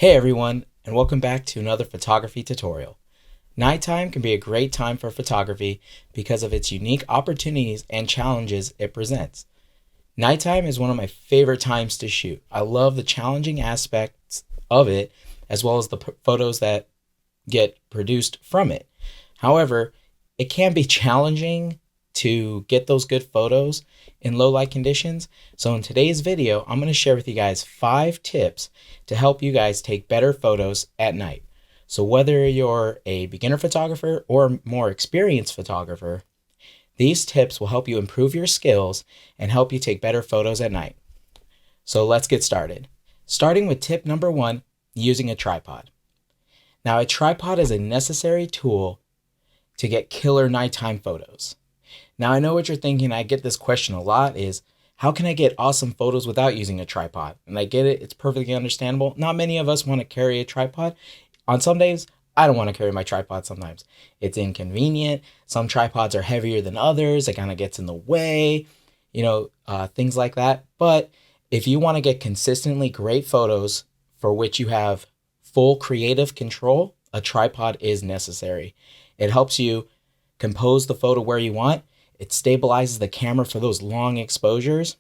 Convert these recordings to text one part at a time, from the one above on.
Hey everyone, and welcome back to another photography tutorial. Nighttime can be a great time for photography because of its unique opportunities and challenges it presents. Nighttime is one of my favorite times to shoot. I love the challenging aspects of it as well as the photos that get produced from it. However, it can be challenging to get those good photos in low light conditions. So in today's video, I'm going to share with you guys 5 tips to help you guys take better photos at night. So whether you're a beginner photographer or more experienced photographer, these tips will help you improve your skills and help you take better photos at night. So let's get started. Starting with tip number 1, using a tripod. Now, a tripod is a necessary tool to get killer nighttime photos. Now, I know what you're thinking. I get this question a lot is, how can I get awesome photos without using a tripod? And I get it. It's perfectly understandable. Not many of us want to carry a tripod. On some days, I don't want to carry my tripod sometimes. It's inconvenient. Some tripods are heavier than others. It kind of gets in the way, things like that. But if you want to get consistently great photos for which you have full creative control, a tripod is necessary. It helps you compose the photo where you want. It stabilizes the camera for those long exposures.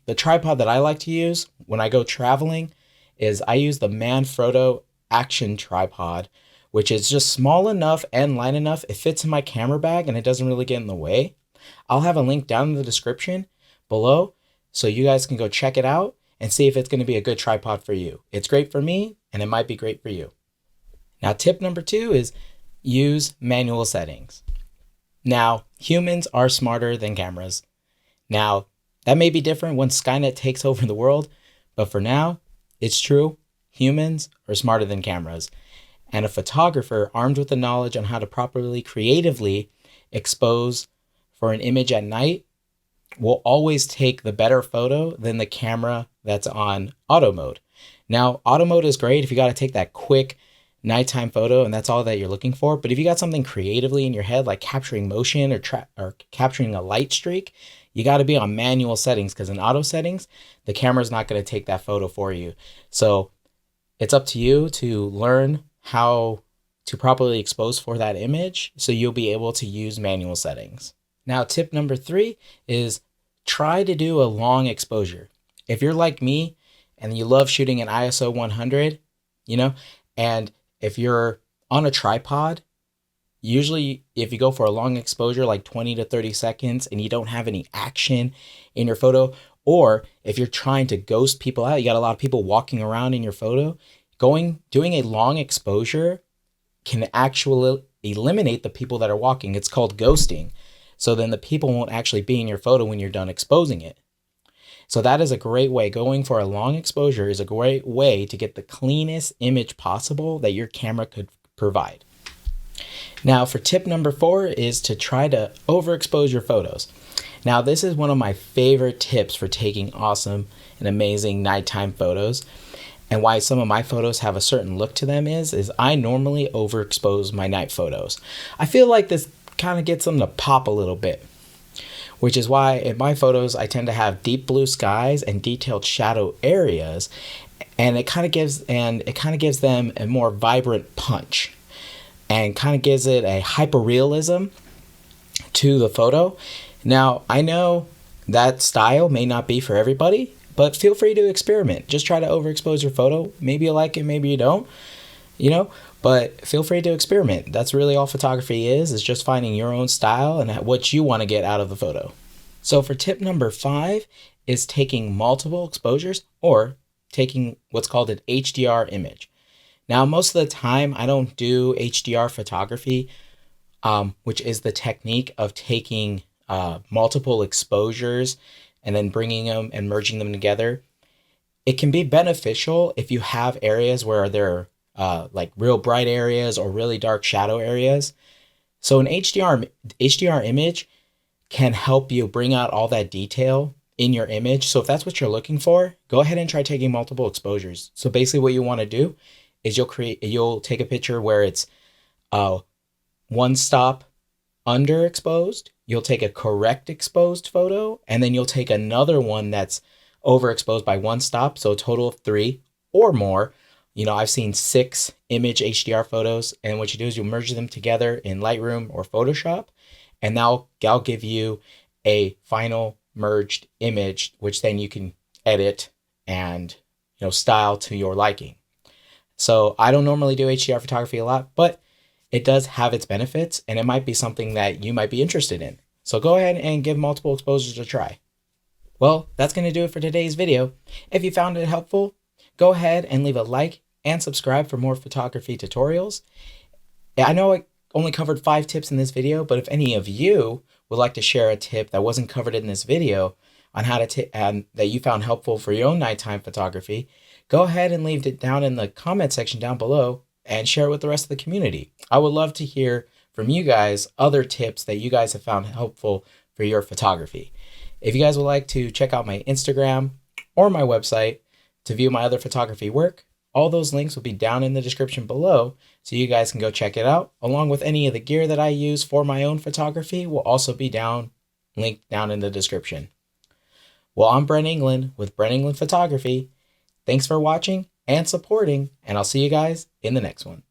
The tripod that I like to use when I go traveling is I use the Manfrotto Action Tripod, which is just small enough and light enough. It fits in my camera bag and it doesn't really get in the way. I'll have a link down in the description below so you guys can go check it out and see if it's going to be a good tripod for you. It's great for me and it might be great for you. Now, tip number 2 is use manual settings. Now, humans are smarter than cameras. Now, that may be different when Skynet takes over the world, but for now, it's true. Humans are smarter than cameras. And a photographer armed with the knowledge on how to properly creatively expose for an image at night will always take the better photo than the camera that's on auto mode. Now, auto mode is great if you got to take that quick nighttime photo and that's all that you're looking for. But if you got something creatively in your head, like capturing motion or capturing a light streak, you got to be on manual settings, because in auto settings, the camera's not going to take that photo for you. So it's up to you to learn how to properly expose for that image so you'll be able to use manual settings. Now, tip number 3 is try to do a long exposure. If you're like me and you love shooting an ISO 100, and if you're on a tripod, usually if you go for a long exposure, like 20 to 30 seconds, and you don't have any action in your photo, or if you're trying to ghost people out, you got a lot of people walking around in your photo, doing a long exposure can actually eliminate the people that are walking. It's called ghosting. So then the people won't actually be in your photo when you're done exposing it. So that is a great way. Going for a long exposure is a great way to get the cleanest image possible that your camera could provide. Now, for tip number 4 is to try to overexpose your photos. Now, this is one of my favorite tips for taking awesome and amazing nighttime photos. And why some of my photos have a certain look to them is I normally overexpose my night photos. I feel like this kind of gets them to pop a little bit, which is why in my photos I tend to have deep blue skies and detailed shadow areas, and it kind of gives them a more vibrant punch and kind of gives it a hyperrealism to the photo. Now, I know that style may not be for everybody, but feel free to experiment. Just try to overexpose your photo. Maybe you like it, maybe you don't, but feel free to experiment. That's really all photography is just finding your own style and what you want to get out of the photo. So for tip number 5 is taking multiple exposures or taking what's called an HDR image. Now, most of the time I don't do HDR photography, which is the technique of taking multiple exposures and then bringing them and merging them together. It can be beneficial if you have areas where there are like real bright areas or really dark shadow areas. So an HDR image can help you bring out all that detail in your image. So if that's what you're looking for, go ahead and try taking multiple exposures. So basically what you want to do is you'll take a picture where it's one stop underexposed. You'll take a correct exposed photo, and then you'll take another one that's overexposed by one stop. So a total of 3 or more I've seen 6 image HDR photos, and what you do is you merge them together in Lightroom or Photoshop, and that'll give you a final merged image, which then you can edit and style to your liking. So I don't normally do HDR photography a lot, but it does have its benefits, and it might be something that you might be interested in. So go ahead and give multiple exposures a try. Well, that's going to do it for today's video. If you found it helpful, go ahead and leave a like and subscribe for more photography tutorials. I know I only covered 5 tips in this video, but if any of you would like to share a tip that wasn't covered in this video on how to that you found helpful for your own nighttime photography, go ahead and leave it down in the comment section down below and share it with the rest of the community. I would love to hear from you guys other tips that you guys have found helpful for your photography. If you guys would like to check out my Instagram or my website to view my other photography work, all those links will be down in the description below, so you guys can go check it out, along with any of the gear that I use for my own photography will also be linked down in the description. Well, I'm Brent England with Brent England Photography. Thanks for watching and supporting, and I'll see you guys in the next one.